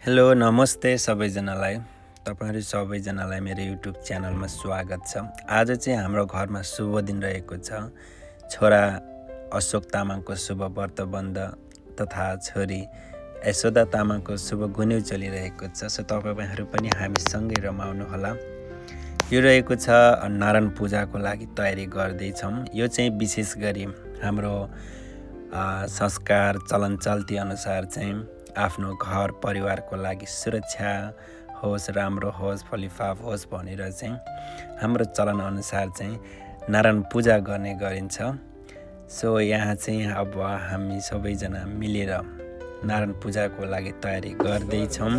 Hello नमस्ते सबैजनालाई। तपाईहरु सबैजनालाई मेरो युट्युब च्यानलमा स्वागत छ। आज चाहिँ हाम्रो घरमा शुभ दिन रहेको छ। छोरा अशोक तामाङको शुभ व्रतबन्ध तथा छोरी यशोदा तामाङको शुभ गुन्यु चलिरहेको छ। सो तपाईहरु पनि हामीसँगै रमाउनु होला। यो रहेको छ नारायण पूजाको लागि तयारी गर्दै छौं। यो चाहिँ विशेष गरी हाम्रो संस्कार चलन चल्ती अनुसार चाहिँ आफ्नो घर परिवारको लागि सुरक्षा होस्, राम्रो होस्, फलिफाप होस् भनेर चाहिँ हाम्रो चलन अनुसार चाहिँ नारायण पूजा गर्ने गरिन्छ। सो यहाँ चाहिँ अब हामी सबैजना मिलेर नारायण पूजाको लागि तयारी गर्दै छौं।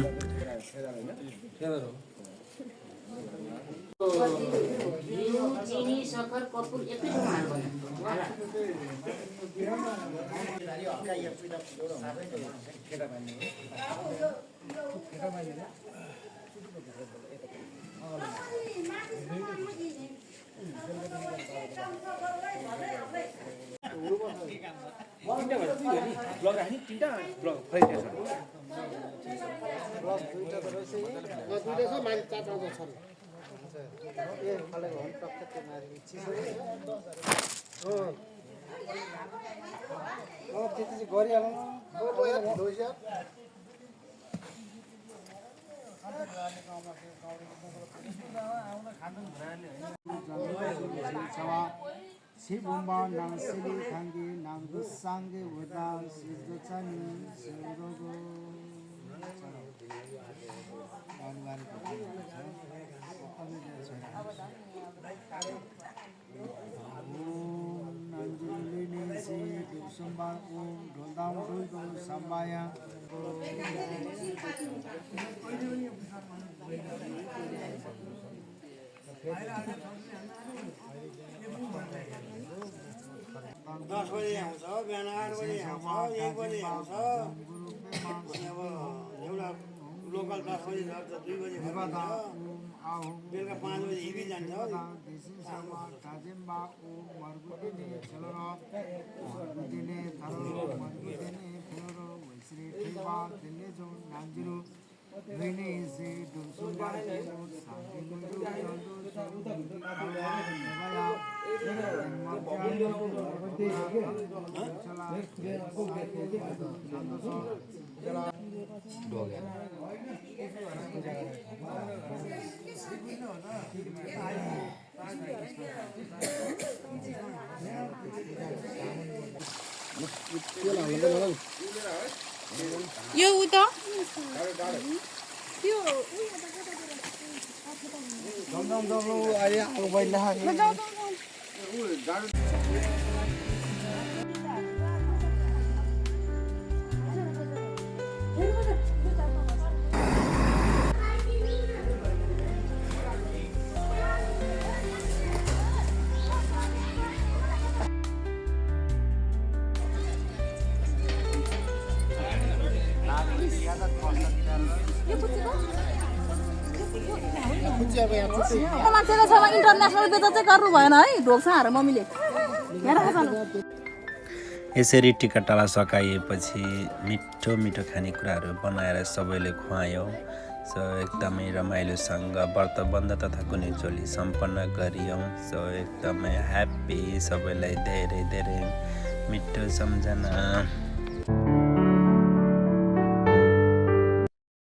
Sibumba nang sili thangi nang dusangi uda sizdachani sirogo Nanjilini si dusumba dodam duigo sambaya दस बजे आउँछ, बिहान 8 बजे आउँछ, 1 बजे आउँछ। अब एउटा लोकल 10 बजे छ, 2 बजे फर्किन्छ। बेलुका 5 बजे हिबी जान्छ। यो उता त्यो मान्छेको छेउमा इन्टरनेसनल बेच चाहिँ गर्नु भएन है, ढोक्छ हार मम्मीले। यसरी टिकाटाला सकाइएपछि मिठो मिठो खानेकुराहरू बनाएर सबैले खुवायौँ। सो एकदमै रमाइलोसँग व्रतबन्ध तथा गुन्युचोली सम्पन्न गरियौँ। सो एकदमै ह्याप्पी, सबैलाई धेरै धेरै मिठो सम्झना।